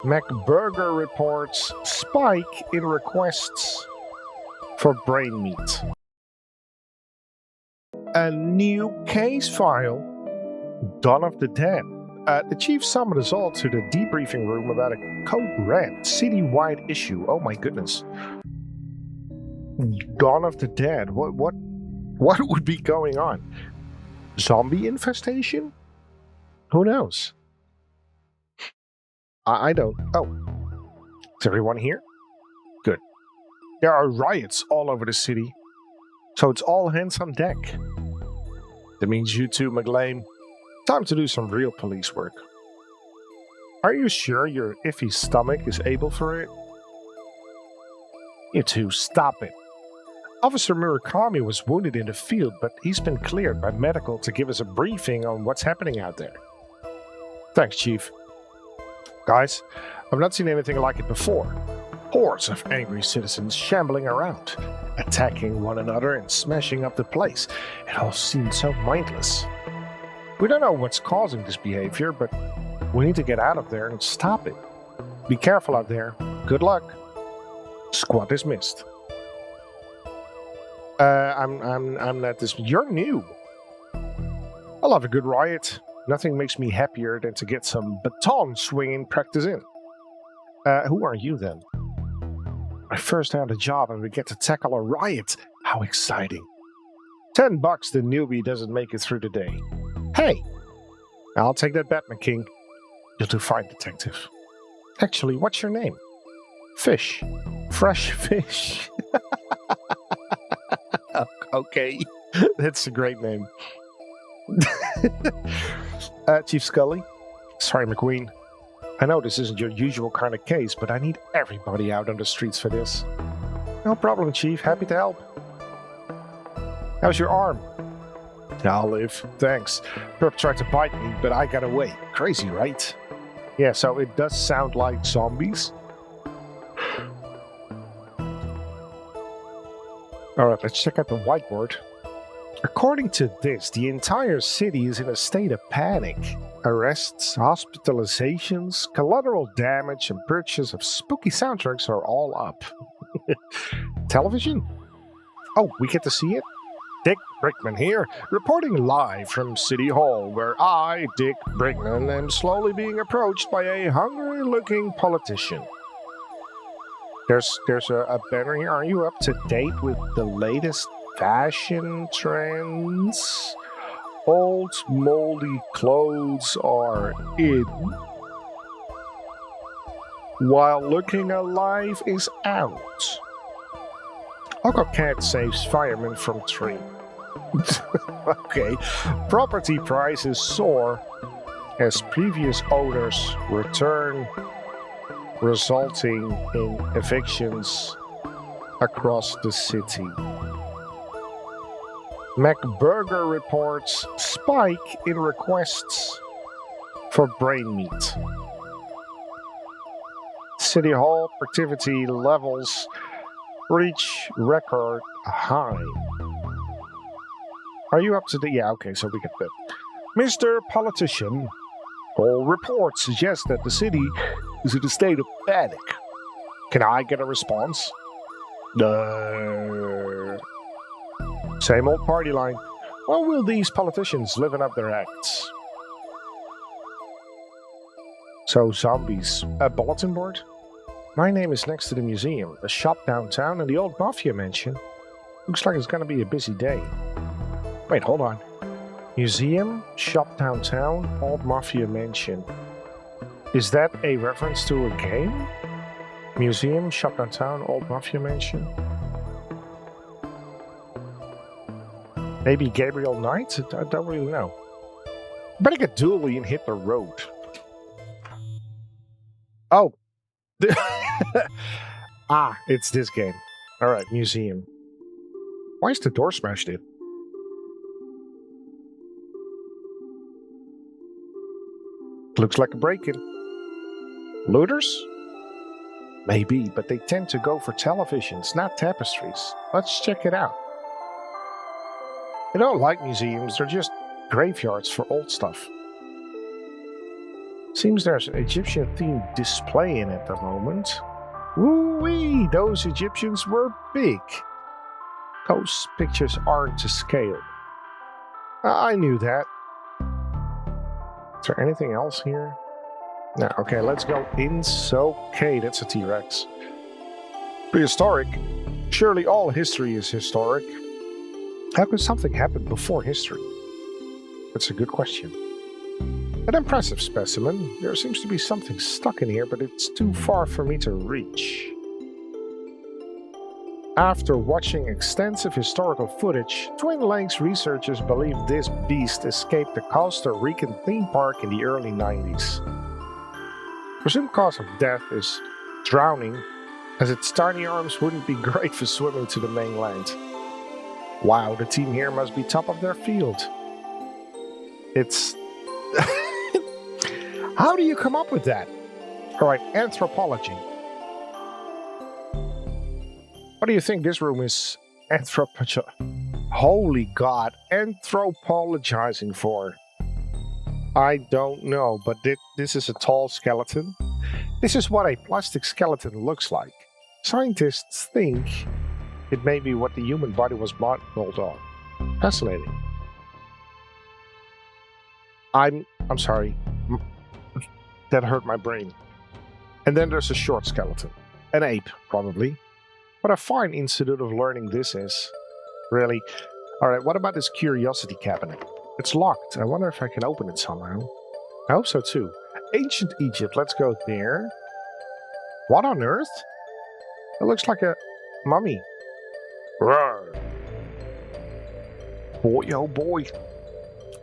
McBurger reports spike in requests for brain meat. A new case file. Dawn of the Dead. The chief summoned us all to the debriefing room about a code red citywide issue. Oh my goodness. Dawn of the Dead. What would be going on? Zombie infestation? Who knows? I don't. Oh. Is everyone here? Good. There are riots all over the city. So it's all hands on deck. That means you too, McLean. Time to do some real police work. Are you sure your iffy stomach is able for it? You two, stop it. Officer Murakami was wounded in the field, but he's been cleared by medical to give us a briefing on what's happening out there. Thanks, Chief. Guys, I've not seen anything like it before. Hordes of angry citizens shambling around, attacking one another and smashing up the place. It all seemed so mindless. We don't know what's causing this behavior, but we need to get out of there and stop it. Be careful out there. Good luck. Squad dismissed. I'm not this. You're new. I love a good riot. Nothing makes me happier than to get some baton swinging practice in. Who are you then? My first day on the job and we get to tackle a riot. How exciting. $10 the newbie doesn't make it through the day. Hey! I'll take that bet, McKing. You'll do fine, detective. Actually, what's your name? Fish. Fresh fish. Okay. That's a great name. Chief Scully? Sorry, McQueen. I know this isn't your usual kind of case, but I need everybody out on the streets for this. No problem, Chief. Happy to help. How's your arm? I'll live. Thanks. Perp tried to bite me, but I got away. Crazy, right? Yeah, so it does sound like zombies. Alright, let's check out the whiteboard. According to this, the entire city is in a state of panic. Arrests, hospitalizations, collateral damage, and purchase of spooky soundtracks are all up. Television? Oh, we get to see it? Dick Brickman here, reporting live from City Hall, where I, Dick Brickman, am slowly being approached by a hungry-looking politician. There's a banner here. Are you up to date with the latest fashion trends? Old, moldy clothes are in, while looking alive is out. Uncle Cat saves firemen from tree. Okay. Property prices soar as previous owners return, resulting in evictions across the city. McBurger reports spike in requests for brain meat. City Hall activity levels reach record high. Are you up to the... Yeah, okay, so we get that. Mr. Politician, all reports suggest that the city is in a state of panic. Can I get a response? Same old party line. When will these politicians liven up their acts? So, zombies. A bulletin board? My name is next to the museum, a shop downtown, and the old mafia mansion. Looks like it's gonna be a busy day. Wait, hold on. Museum, shop downtown, old mafia mansion. Is that a reference to a game? Museum, shop downtown, old mafia mansion? Maybe Gabriel Knight? I don't really know. Better get Dooley and hit the road. Oh. Ah, it's this game. Alright, museum. Why is the door smashed in? Looks like a break-in. Looters? Maybe, but they tend to go for televisions, not tapestries. Let's check it out. I don't like museums, they're just graveyards for old stuff. Seems there's an Egyptian-themed display in at the moment. Woo-wee! Those Egyptians were big. Those pictures aren't to scale. I knew that. Is there anything else here? No, okay, let's go in. Okay, that's a T-Rex. Prehistoric. Surely all history is historic. How could something happen before history? That's a good question. An impressive specimen. There seems to be something stuck in here, but it's too far for me to reach. After watching extensive historical footage, Twin Lakes researchers believe this beast escaped the Costa Rican theme park in the early 90s. Presumed cause of death is drowning, as its tiny arms wouldn't be great for swimming to the mainland. Wow, the team here must be top of their field. It's... How do you come up with that? Alright, anthropology. What do you think this room is Holy God, anthropologizing for? I don't know, but this is a tall skeleton. This is what a plastic skeleton looks like. Scientists think it may be what the human body was modeled on. Fascinating. I'm sorry. That hurt my brain. And then there's a short skeleton. An ape, probably. What a fine institute of learning this is. Really. Alright, what about this curiosity cabinet? It's locked. I wonder if I can open it somehow. I hope so too. Ancient Egypt, let's go there. What on earth? It looks like a mummy. Roar. Boy, oh boy.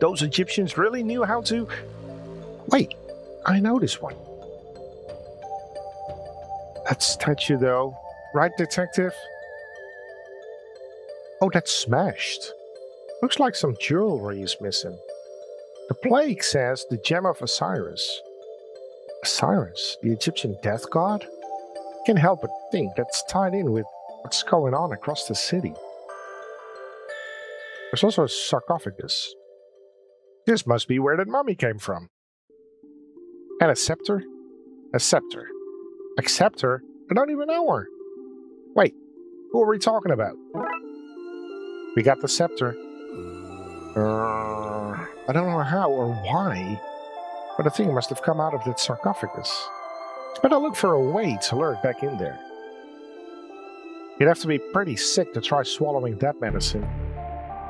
Those Egyptians really knew how to... Wait, I know this one. That statue though. Right, detective? Oh, that's smashed. Looks like some jewelry is missing. The plague says the gem of Osiris. Osiris, the Egyptian death god? Can't help but think that's tied in with what's going on across the city. There's also a sarcophagus. This must be where that mummy came from. And a scepter? A scepter. A scepter? I don't even know her. Wait, who are we talking about? We got the scepter. I don't know how or why, but the thing must have come out of that sarcophagus. Better look for a way to lure it back in there. You'd have to be pretty sick to try swallowing that medicine,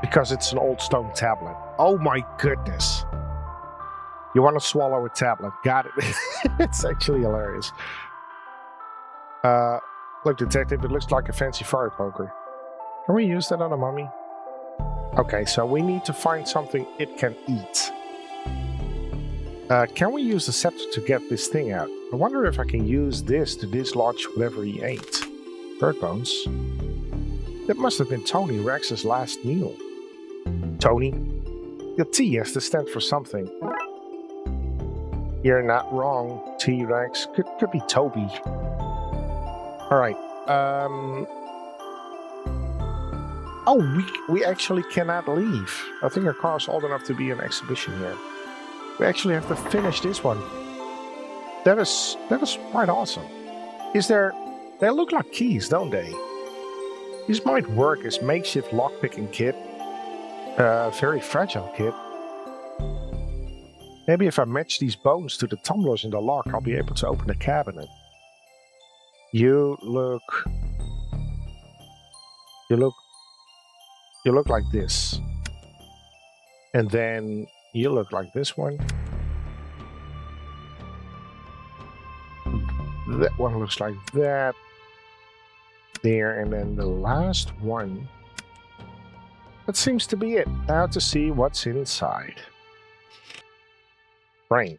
because it's an old stone tablet. Oh my goodness. You want to swallow a tablet. Got it. It's actually hilarious. Look, detective, it looks like a fancy fire poker. Can we use that on a mummy? Okay, so we need to find something it can eat. Can we use the scepter to get this thing out? I wonder if I can use this to dislodge whatever he ate. Bird bones. That must have been Tony Rex's last meal. Tony? The T has to stand for something. You're not wrong, T-Rex. Could be Toby. Alright, Oh, we actually cannot leave. I think our car's old enough to be an exhibition here. We actually have to finish this one. That is quite awesome. They look like keys, don't they? These might work as makeshift lockpicking kit. Very fragile kit. Maybe if I match these bones to the tumblers in the lock, I'll be able to open the cabinet. You look like this. And then you look like this one. That one looks like that. There, and then the last one. That seems to be it. Now to see what's inside. Brain.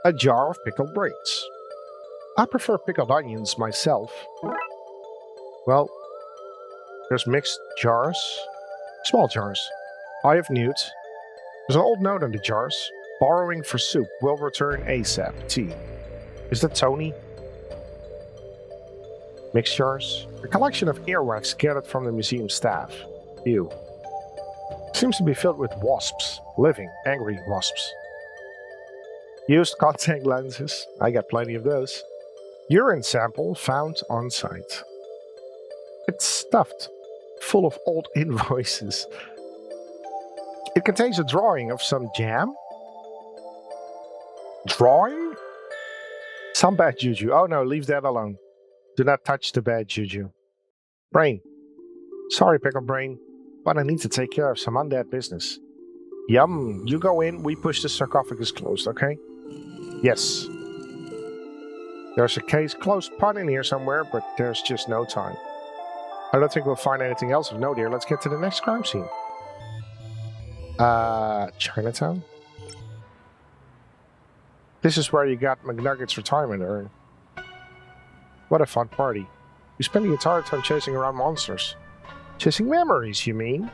A jar of pickled brains. I prefer pickled onions myself. Well, there's mixed jars. Small jars. Eye of newt. There's an old note on the jars. Borrowing for soup. Will return ASAP. T. Is that Tony? Mixed jars. A collection of earwax gathered from the museum staff. Ew. Seems to be filled with wasps. Living, angry wasps. Used contact lenses. I got plenty of those. Urine sample found on site. It's stuffed, full of old invoices. It contains a drawing of some jam. Drawing? Some bad juju. Oh no, leave that alone. Do not touch the bad juju. Brain. Sorry, Pickle Brain, but I need to take care of some undead business. Yum, you go in, we push the sarcophagus closed, okay? Yes. There's a case closed pun in here somewhere, but there's just no time. I don't think we'll find anything else of note here. Let's get to the next crime scene. Chinatown? This is where you got McNugget's retirement urn. What a fun party. You spend the entire time chasing around monsters. Chasing memories, you mean?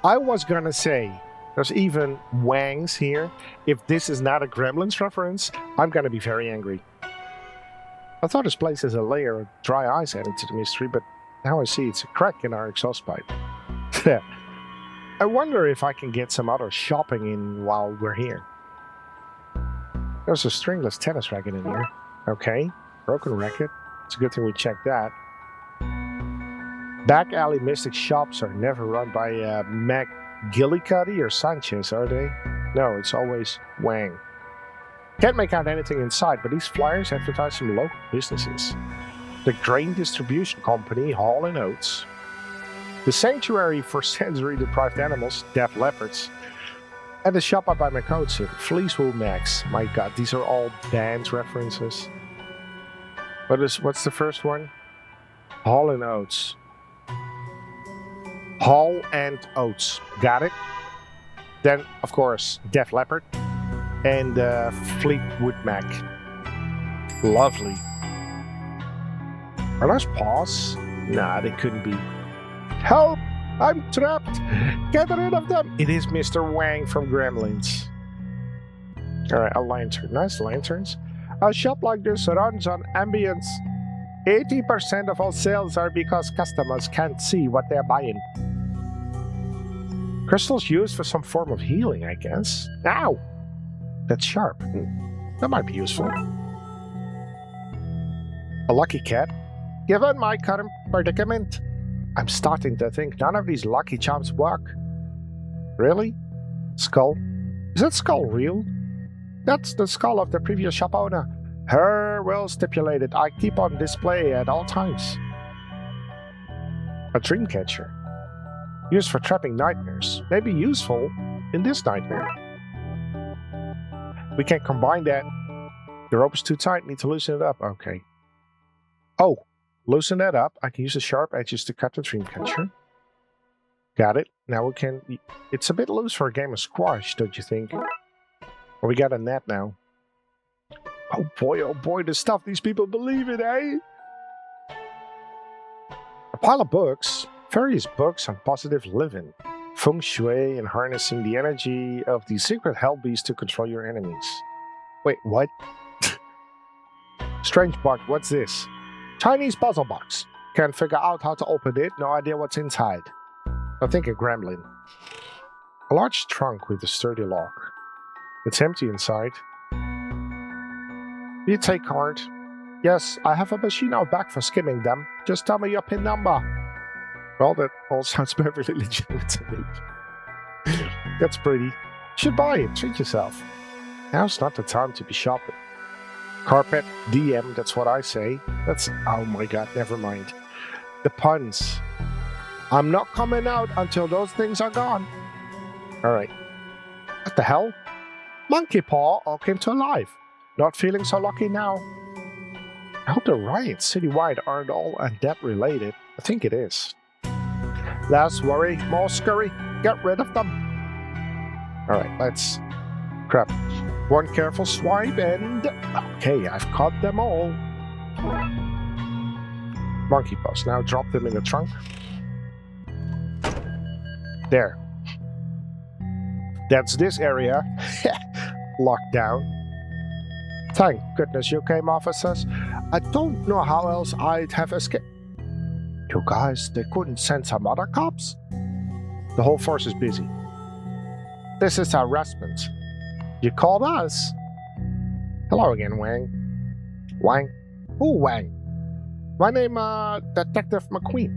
I was gonna say, there's even wangs here. If this is not a Gremlins reference, I'm gonna be very angry. I thought this place has a layer of dry ice added to the mystery, but now I see it's a crack in our exhaust pipe. I wonder if I can get some other shopping in while we're here. There's a stringless tennis racket in here. Okay, broken racket. It's a good thing we checked that. Back alley mystic shops are never run by McGillicuddy or Sanchez, are they? No, it's always Wang. Can't make out anything inside, but these flyers advertise some local businesses. The Grain Distribution Company, Hall and Oates. The Sanctuary for Sensory-Deprived Animals, Deaf Leopards. And the shop up by McCoats, Fleecewool Max. My god, these are all band references. What's the first one? Hall and Oates. Hall and Oates. Got it? Then, of course, Def Leppard and Fleetwood Mac. Lovely. Are those paws? Nah, they couldn't be. Help! I'm trapped! Get rid of them! It is Mr. Wang from Gremlins. Alright, a lantern. Nice lanterns. A shop like this runs on ambience. 80% of all sales are because customers can't see what they're buying. Crystals used for some form of healing, I guess. Ow! That's sharp. That might be useful. A lucky cat. Given my current predicament, I'm starting to think none of these lucky charms work. Really? Skull? Is that skull real? That's the skull of the previous shop owner. Her will stipulated I keep on display at all times. A dream catcher. Used for trapping nightmares. Maybe useful in this nightmare. We can combine that. The rope is too tight, need to loosen it up. Okay. Oh, loosen that up. I can use the sharp edges to cut the dream catcher. Got it. Now we can... It's a bit loose for a game of squash, don't you think? Well, we got a net now. Oh boy, the stuff these people believe in, eh? A pile of books. Various books on positive living. Feng Shui and harnessing the energy of the secret hell beast to control your enemies. Wait, what? Strange box, what's this? Chinese puzzle box. Can't figure out how to open it, no idea what's inside. I think a gremlin. A large trunk with a sturdy lock. It's empty inside. You take card. Yes, I have a machine out back for skimming them. Just tell me your PIN number. Well, that all sounds perfectly legitimate to me. That's pretty. You should buy it, treat yourself. Now's not the time to be shopping. Carpet DM, that's what I say. That's... oh my god, never mind. The puns. I'm not coming out until those things are gone. Alright. What the hell? Monkey paw all came to life. Not feeling so lucky now. I hope the riots citywide aren't all undead related. I think it is. Less worry, more scurry. Get rid of them. Alright, let's... crap. One careful swipe and... okay, I've caught them all. Monkey paws. Now drop them in the trunk. There. That's this area. Locked down. Thank goodness you came, officers. I don't know how else I'd have escaped. You guys, they couldn't send some other cops? The whole force is busy. This is harassment. You called us? Hello again, Wang. Wang? Who Wang? My name, Detective McQueen.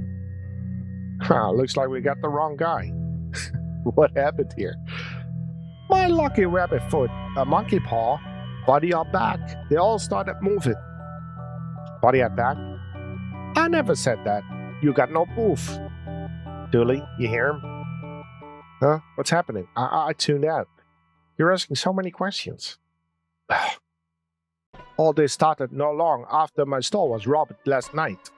Looks like we got the wrong guy. What happened here? My lucky rabbit foot, a monkey paw, body on back. They all started moving. Body on back? I never said that. You got no proof. Dooley, you hear him? Huh? What's happening? I tuned out. You're asking so many questions. All this started not long after my store was robbed last night.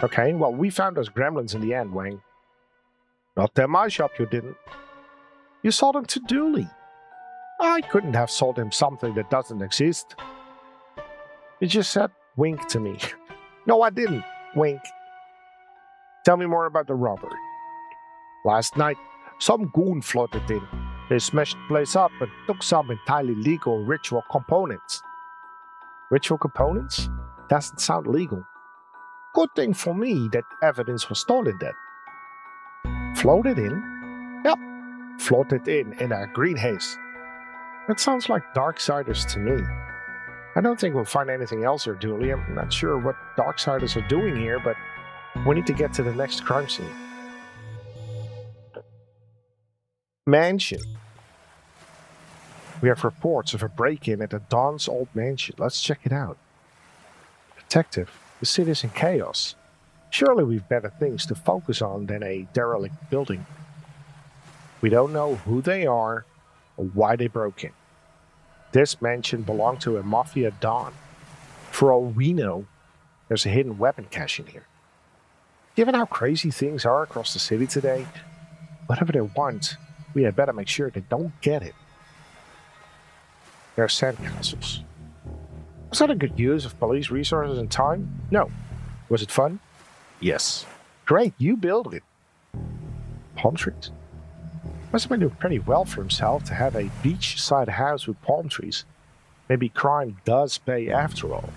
Okay, well, we found those gremlins in the end, Wang. Not at my shop, you didn't. You sold them to Dooley. I couldn't have sold him something that doesn't exist. You just said wink to me. No, I didn't. Wink. Tell me more about the robbery. Last night, some goon floated in. They smashed the place up and took some entirely legal ritual components. Ritual components? Doesn't sound legal. Good thing for me that evidence was stolen then. Floated in? Yep. Floated in a green haze. That sounds like Darksiders to me. I don't think we'll find anything else here, Dooley. I'm not sure what Darksiders are doing here, but we need to get to the next crime scene. Mansion. We have reports of a break-in at the Don's old mansion. Let's check it out. Detective, the city is in chaos. Surely we've better things to focus on than a derelict building. We don't know who they are or why they broke in. This mansion belonged to a mafia don. For all we know, there's a hidden weapon cache in here. Given how crazy things are across the city today, whatever they want, we had better make sure they don't get it. There are sandcastles. Was that a good use of police resources and time? No. Was it fun? Yes. Great, you built it. Palm trees? Must have been doing pretty well for himself to have a beachside house with palm trees. Maybe crime does pay after all.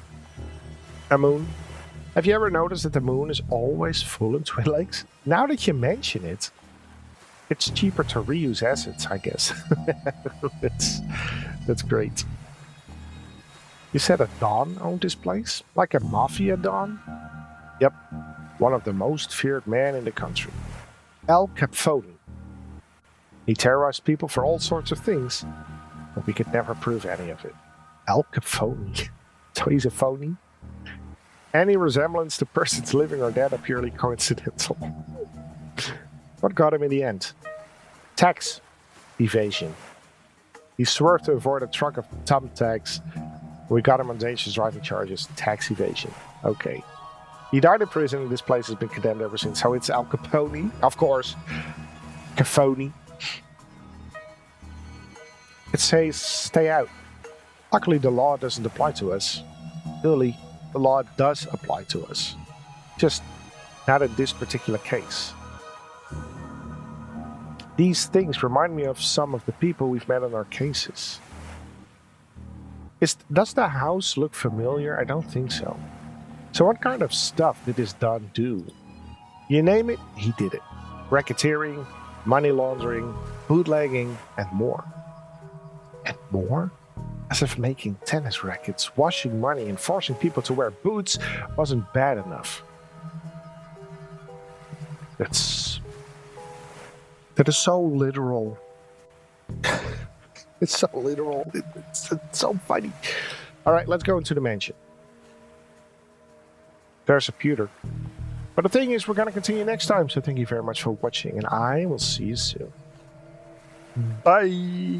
A moon? Have you ever noticed that the moon is always full in Twin Lakes? Now that you mention it, it's cheaper to reuse assets, I guess. That's great. You said a Don owned this place? Like a mafia Don? Yep, one of the most feared men in the country. Al Capone. He terrorized people for all sorts of things, but we could never prove any of it. Al Capone. So he's a phony? Any resemblance to persons living or dead are purely coincidental. What got him in the end? Tax evasion. He swerved to avoid a truck of thumbtacks. We got him on dangerous driving charges. Tax evasion. Okay. He died in prison. This place has been condemned ever since. So it's Al Capone, of course. Capone. It says stay out. Luckily, the law doesn't apply to us. Really, the law does apply to us. Just not in this particular case. These things remind me of some of the people we've met in our cases. Does the house look familiar? I don't think so. So what kind of stuff did this Don do? You name it, he did it. Racketeering, money laundering, bootlegging, and more. And more? As if making tennis rackets, washing money, and forcing people to wear boots wasn't bad enough. That is so literal. It's so literal. It's so funny. All right, let's go into the mansion. There's a pewter. But the thing is, we're going to continue next time. So thank you very much for watching, and I will see you soon. Bye.